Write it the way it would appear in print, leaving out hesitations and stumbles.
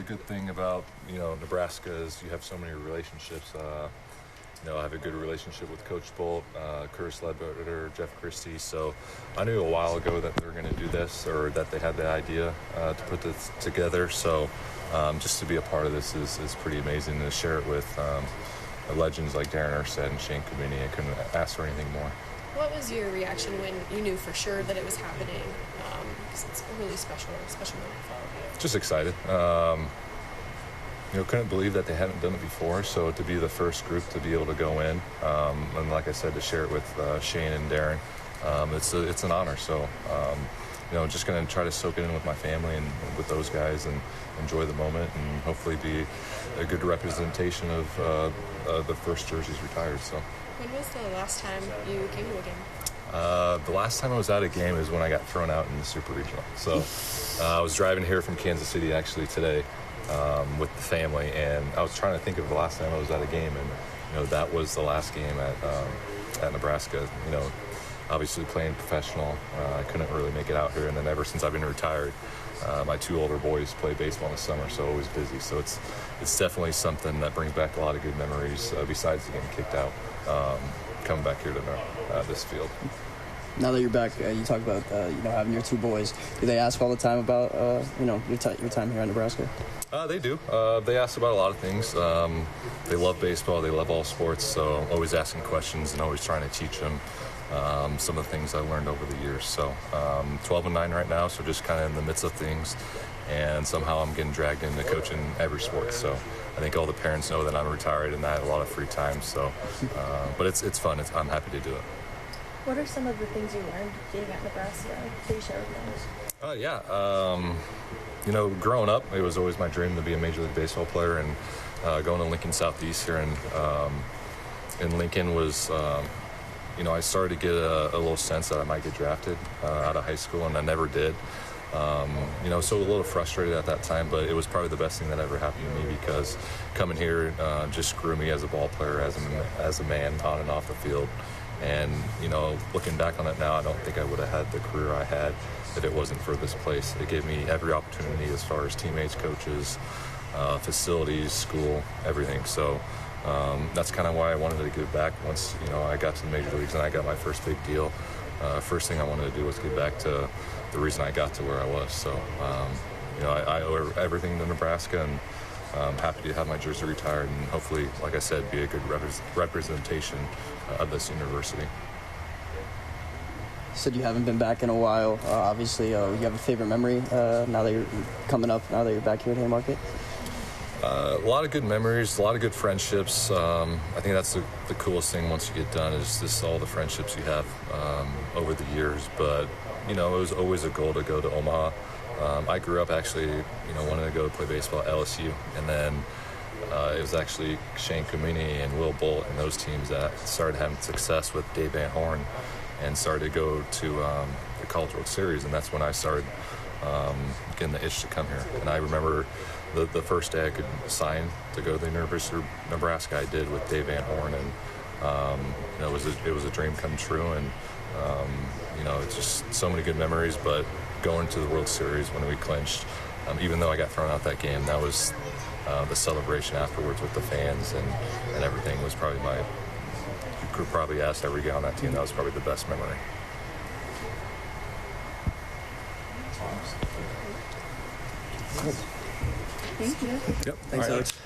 good thing about Nebraska is you have so many relationships. I have a good relationship with Coach Bolt, Curtis Ledbetter, Jeff Christie. So I knew a while ago that they were going to do this, or that they had the idea to put this together. So just to be a part of this is pretty amazing, to share it with legends like Darren Erstad and Shane Kamini. I couldn't ask for anything more. What was your reaction when you knew for sure that it was happening? Because it's a really special moment for all of you. Just excited. Couldn't believe that they hadn't done it before. So to be the first group to be able to go in, and like I said, to share it with Shane and Darren, it's an honor. So just going to try to soak it in with my family and with those guys and enjoy the moment, and hopefully be a good representation of the first jerseys retired. So. When was the last time you came to a game? The last time I was at a game is when I got thrown out in the Super Regional. So I was driving here from Kansas City actually today with the family, and I was trying to think of the last time I was at a game, and that was the last game at Nebraska. Obviously playing professional, I couldn't really make it out here, and then ever since I've been retired, my two older boys play baseball in the summer, so always busy. So it's definitely something that brings back a lot of good memories, besides getting kicked out, coming back here to this field. Now that you're back, you talk about having your two boys. Do they ask all the time about your time here at Nebraska? They do. They ask about a lot of things. They love baseball. They love all sports. So always asking questions and always trying to teach them some of the things I learned over the years. So 12-9 right now, so just kind of in the midst of things, and somehow I'm getting dragged into coaching every sport. So I think all the parents know that I'm retired and I have a lot of free time. So, but it's fun. I'm happy to do it. What are some of the things you learned being at Nebraska that you share with us? Growing up, it was always my dream to be a Major League Baseball player, and going to Lincoln Southeast here in Lincoln was, I started to get a little sense that I might get drafted out of high school, and I never did. So a little frustrated at that time, but it was probably the best thing that ever happened to me, because coming here just grew me as a ball player, as a man on and off the field. And, looking back on it now, I don't think I would have had the career I had if it wasn't for this place. It gave me every opportunity as far as teammates, coaches, facilities, school, everything. So that's kind of why I wanted to give back once, I got to the major leagues and I got my first big deal. First thing I wanted to do was give back to the reason I got to where I was. So, I owe everything to Nebraska, and I'm happy to have my jersey retired and hopefully, like I said, be a good representation of this university. You said you haven't been back in a while. Obviously, you have a favorite memory now that you're coming up, now that you're back here at Haymarket? A lot of good memories, a lot of good friendships. I think that's the coolest thing once you get done, is just all the friendships you have over the years. But, it was always a goal to go to Omaha. I grew up actually, wanting to go play baseball at LSU, and then it was actually Shane Kamini and Will Bolt and those teams that started having success with Dave Van Horn and started to go to the College World Series, and that's when I started getting the itch to come here. And I remember the first day I could sign to go to the University of Nebraska, I did with Dave Van Horn, and it was a dream come true, and it's just so many good memories. But going to the World Series when we clinched, even though I got thrown out that game, that was the celebration afterwards with the fans and everything was probably you could probably ask every guy on that team, that was probably the best memory. Thank you. Yep. Thanks, Alex.